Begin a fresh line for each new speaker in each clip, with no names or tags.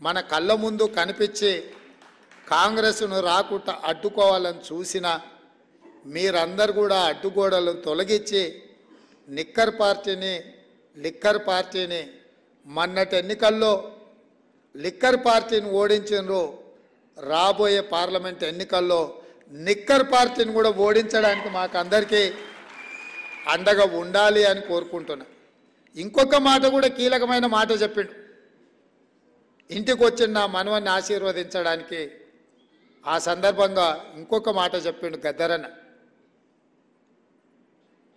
మన కళ్ళ ముందు కనిపించి కాంగ్రెస్ను రాకుండా అడ్డుకోవాలని చూసినా మీరందరూ కూడా అడ్డుగోడలను తొలగించి లిక్కర్ పార్టీని మొన్నటి ఎన్నికల్లో లిక్కర్ పార్టీని ఓడించినరు. రాబోయే పార్లమెంట్ ఎన్నికల్లో నిక్కర్ పార్టీని కూడా ఓడించడానికి మాకు అందరికీ అండగా ఉండాలి అని కోరుకుంటున్నా. ఇంకొక మాట కూడా కీలకమైన మాట చెప్పిండు. ఇంటికి వచ్చిన నా మనవన్ని ఆశీర్వదించడానికి ఆ సందర్భంగా ఇంకొక మాట చెప్పిండు గద్దరన్న.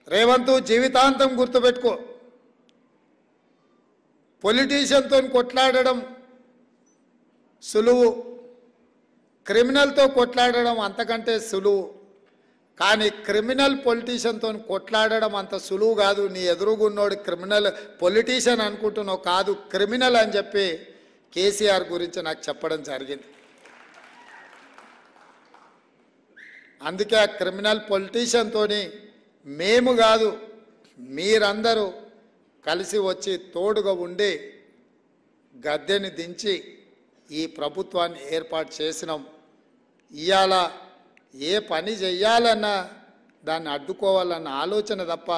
రేవంత్ జీవితాంతం గుర్తుపెట్టుకో, పొలిటీషియన్తో కొట్లాడడం సులువు, క్రిమినల్తో కొట్లాడడం అంతకంటే సులువు. కానీ క్రిమినల్ పొలిటీషియన్తో కొట్లాడడం అంత సులువు కాదు. నీ ఎదురుగున్నోడు క్రిమినల్ పొలిటీషియన్ అనుకుంటున్నావు, కాదు క్రిమినల్ అని చెప్పి కేసీఆర్ గురించి నాకు చెప్పడం జరిగింది. అందుకే ఆ క్రిమినల్ పొలిటీషియన్తోని మేము కాదు మీరందరూ కలిసి వచ్చి తోడుగా ఉండి గద్దెని దించి ఈ ప్రభుత్వాన్ని ఏర్పాటు చేసినాం. ఇవాళ ఏ పని చెయ్యాలన్నా దాన్ని అడ్డుకోవాలన్న ఆలోచన తప్ప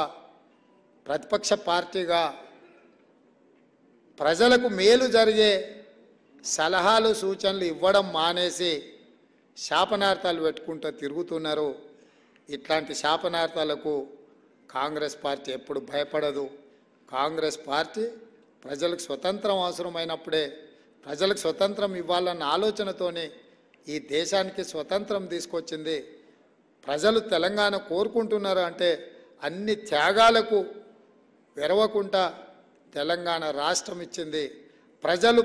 ప్రతిపక్ష పార్టీగా ప్రజలకు మేలు జరిగే సలహాలు సూచనలు ఇవ్వడం మానేసి శాపనార్థాలు పెట్టుకుంటూ తిరుగుతున్నారు. ఇట్లాంటి శాపనార్థాలకు కాంగ్రెస్ పార్టీ ఎప్పుడు భయపడదు. కాంగ్రెస్ పార్టీ ప్రజలకు స్వతంత్రం అవసరమైనప్పుడే ప్రజలకు స్వతంత్రం ఇవ్వాలన్న ఆలోచనతోనే ఈ దేశానికి స్వతంత్రం తీసుకొచ్చింది. ప్రజలు తెలంగాణ కోరుకుంటున్నారు అంటే అన్ని త్యాగాలకు వెరవకుండా తెలంగాణ రాష్ట్రం ఇచ్చింది. ప్రజలు